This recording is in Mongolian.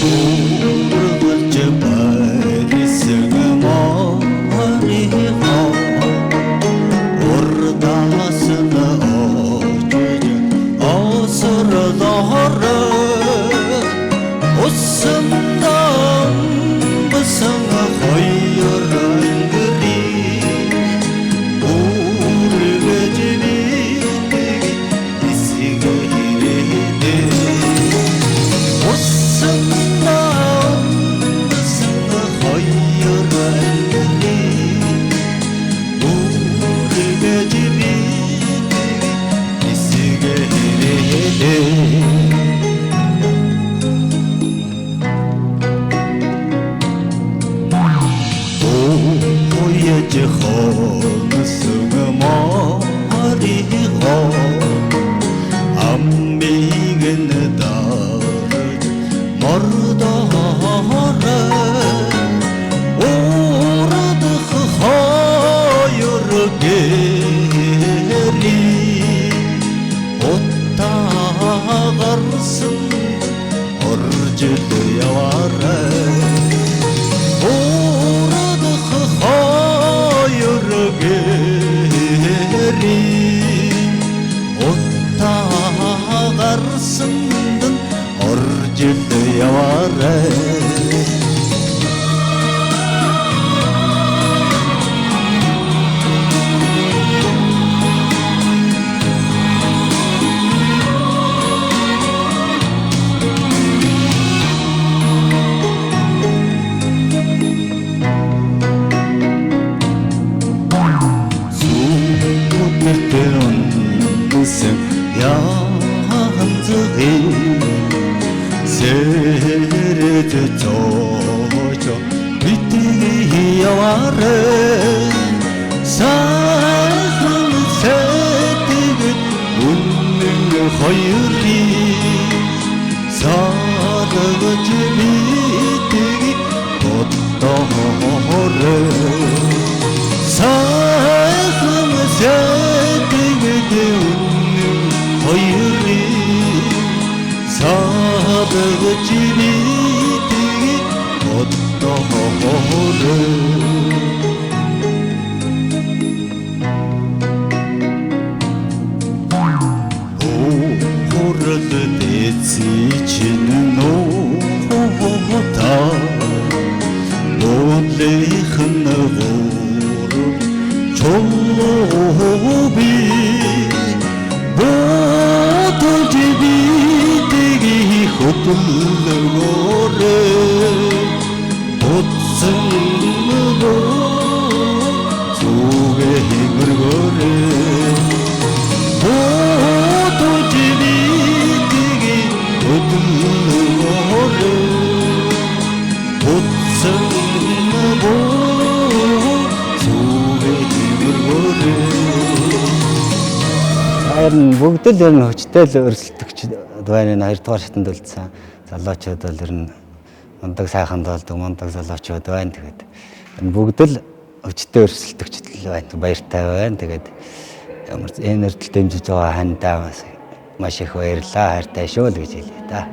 Ургалж байрсан морийг урдаас нь очиж осорлоор усан басан хоёр ангирыг үргэж бидэг эсэгээр усан басан хоёр ангирыг үргэж бидэг эсэгээр Voyage хонсон морийг аммиг нь дарж мордоор урдах хоёр гэрий утаа гарсан орж яваарай утаа гарсанд нь орж яваарай Сэрэд зоож битгий яваарай сайхан сэтгэл үнэн хоёрыг саргаж битгий бодоорой сайхан сэтгэл үнэн хоёрыг саргаж битгий бодоорой Хурд дэцич нуута нуудлийнхэн гурав чолооби бодож битгий хөдлөгөөрэ утсан зүгээ хэмэргөөрэ бодож битгий хөдлөгөөрэ утсан зүгээ хэмэргөөрэ Харин бүгд л ер нь хүчтэй л өрсөлдөгч байна. 2 дугаар шатанд үлдсэн залуучууд бол ер нь мундаг сайхан болдог, мундаг залуучууд байна. Тэгээд бүгд л хүчтэй өрсөлдөгч байна. Баяртай байна. Тэгээд ямар энэ эрдэл дэмжиж байгаа хандаа маш их баярлалаа. Хайртай шүү л гэж хэлье та.